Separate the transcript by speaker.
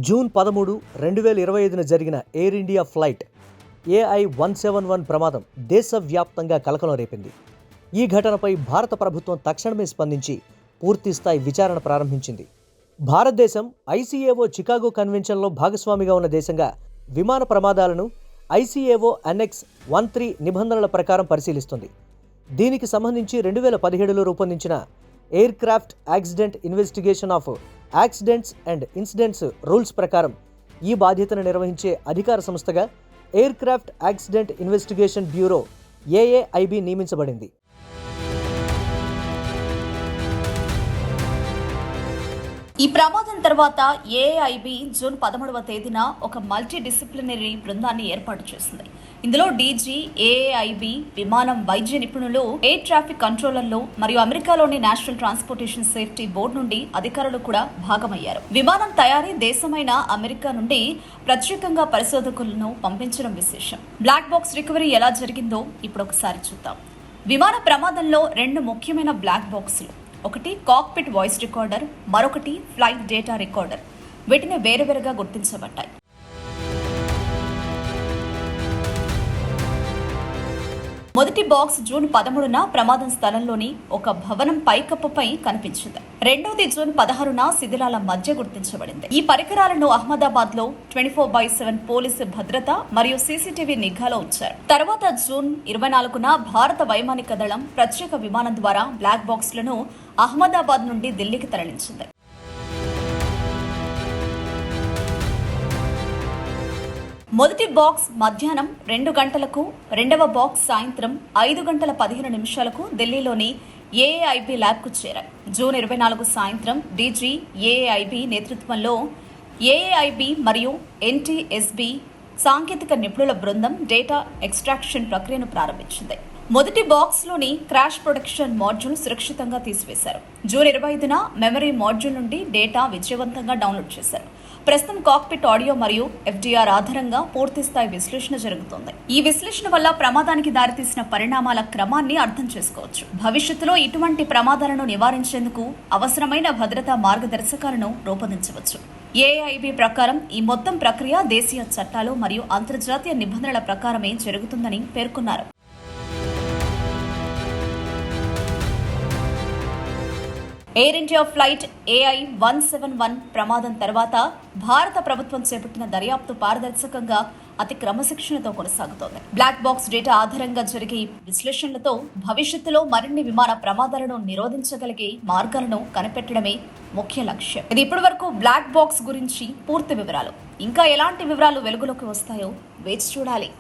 Speaker 1: June 13, 2025న జరిగిన air India flight AI-171 ప్రమాదం దేశవ్యాప్తంగా కలకలం రేపింది. ఈ ఘటనపై భారత ప్రభుత్వం తక్షణమే స్పందించి పూర్తిస్థాయి విచారణ ప్రారంభించింది. భారతదేశం ICAO చికాగో కన్వెన్షన్లో భాగస్వామిగా ఉన్న దేశంగా విమాన ప్రమాదాలను ICAO Annex 13 నిబంధనల ప్రకారం పరిశీలిస్తుంది. దీనికి సంబంధించి 2017లో రూపొందించిన air craft accident investigation of accidents and incidents rules ప్రకారం ఈ బాధ్యతను నిర్వహించే అధికార సంస్థగా air craft accident investigation bureau AAIB నియమించబడింది.
Speaker 2: ఈ ప్రమాదం తర్వాత AAIB జూన్ 13వ తేదీన ఒక మల్టీ డిసిప్లినరీ బృందాన్ని ఏర్పాటు చేసింది. ఇందులో DG, AAIB, విమానం వైద్య నిపుణులు, ఎయిర్ ట్రాఫిక్ కంట్రోలర్లు మరియు అమెరికాలోని నేషనల్ ట్రాన్స్పోర్టేషన్ సేఫ్టీ బోర్డు నుండి అధికారులు కూడా భాగమయ్యారు. విమానం తయారీ దేశమైన అమెరికా నుండి ప్రత్యేకంగా పరిశోధకులను పంపించడం విశేషం. బ్లాక్ బాక్స్ రికవరీ ఎలా జరిగిందో ఇప్పుడు ఒకసారి చూద్దాం. విమాన ప్రమాదంలో 2 ముఖ్యమైన బ్లాక్ బాక్సులు, ఒకటి కాక్పిట్ వాయిస్ రికార్డర్, మరొకటి ఫ్లైట్ డేటా రికార్డర్. వీటిని వేరువేరుగా గుర్తించబడ్డాయి. మొదటి బాక్స్ జూన్ 13న ప్రమాదం స్థలంలోని ఒక భవనం పైకప్పుపై కనిపించింది. రెండోది జూన్ 16న శిథిలాల మధ్య గుర్తించబడింది. ఈ పరికరాలను అహ్మదాబాద్ లో 24/7 పోలీసు భద్రత మరియు CCTV నిఘాలో ఉంచారు. తర్వాత జూన్ 24న భారత వైమానిక దళం ప్రత్యేక విమానం ద్వారా బ్లాక్ బాక్స్లను అహ్మదాబాద్ నుండి ఢిల్లీకి తరలించింది. మొదటి బాక్స్ మధ్యాహ్నం 2 గంటలకు, రెండవ బాక్స్ సాయంత్రం 5:15 ఢిల్లీలోని AAIB ల్యాబ్కు చేరాయి. జూన్ 24 సాయంత్రం DG AAIB నేతృత్వంలో AAIB మరియు NTSB సాంకేతిక నిపుణుల బృందం డేటా ఎక్స్ట్రాక్షన్ ప్రక్రియను ప్రారంభించింది. మొదటి బాక్స్లోని క్రాష్ ప్రొటెక్షన్ మాడ్యూల్ సురక్షితంగా తీసివేశారు. జూన్ 25న మెమరీ మాడ్యూల్ నుండి డేటా విజయవంతంగా డౌన్లోడ్ చేశారు. ప్రస్తుతం కాక్పిట్ ఆడియో మరియు FDR ఆధారంగా పూర్తిస్థాయి విశ్లేషణ జరుగుతోంది. ఈ విశ్లేషణ వల్ల ప్రమాదానికి దారితీసిన పరిణామాల క్రమాన్ని అర్థం చేసుకోవచ్చు. భవిష్యత్తులో ఇటువంటి ప్రమాదాలను నివారించేందుకు అవసరమైన భద్రతా మార్గదర్శకాలను రూపొందించవచ్చు. AAIB ప్రకారం ఈ మొత్తం ప్రక్రియ దేశీయ చట్టాలు మరియు అంతర్జాతీయ నిబంధనల ప్రకారమే జరుగుతుందని పేర్కొన్నారు. ఎయిర్ ఇండియా ఫ్లైట్ AI-171 ప్రమాదం తర్వాత భారత ప్రభుత్వం చేపట్టిన దర్యాప్తు పారదర్శకంగా, అతి క్రమశిక్షణతో కొనసాగుతోంది. బ్లాక్ బాక్స్ డేటా ఆధారంగా జరిగే విశ్లేషణలతో భవిష్యత్తులో మరిన్ని విమాన ప్రమాదాలను నిరోధించగలిగే మార్గాలను కనిపెట్టడమే ముఖ్య లక్ష్యం. ఇది ఇప్పటివరకు బ్లాక్ బాక్స్ గురించి పూర్తి వివరాలు. ఇంకా ఎలాంటి వివరాలు వెలుగులోకి వస్తాయో వేచి చూడాలి.